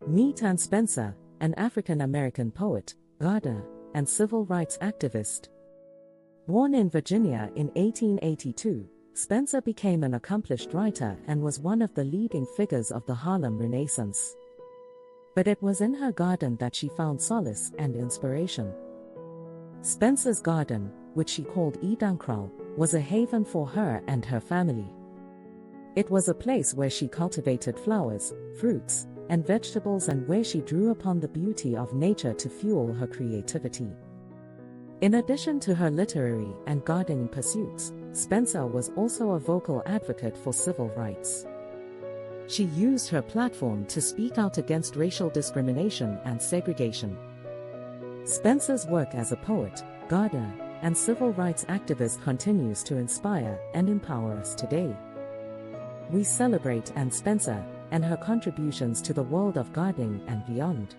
Meet Anne Spencer, an African-American poet, gardener, and civil rights activist. Born in Virginia in 1882, Spencer became an accomplished writer and was one of the leading figures of the Harlem Renaissance. But it was in her garden that she found solace and inspiration. Spencer's garden, which she called EdanKraal, was a haven for her and her family. It was a place where she cultivated flowers, fruits, and vegetables, and where she drew upon the beauty of nature to fuel her creativity. In addition to her literary and gardening pursuits, Spencer was also a vocal advocate for civil rights. She used her platform to speak out against racial discrimination and segregation. Spencer's work as a poet, gardener, and civil rights activist continues to inspire and empower us today. We celebrate Anne Spencer and her contributions to the world of gardening and beyond.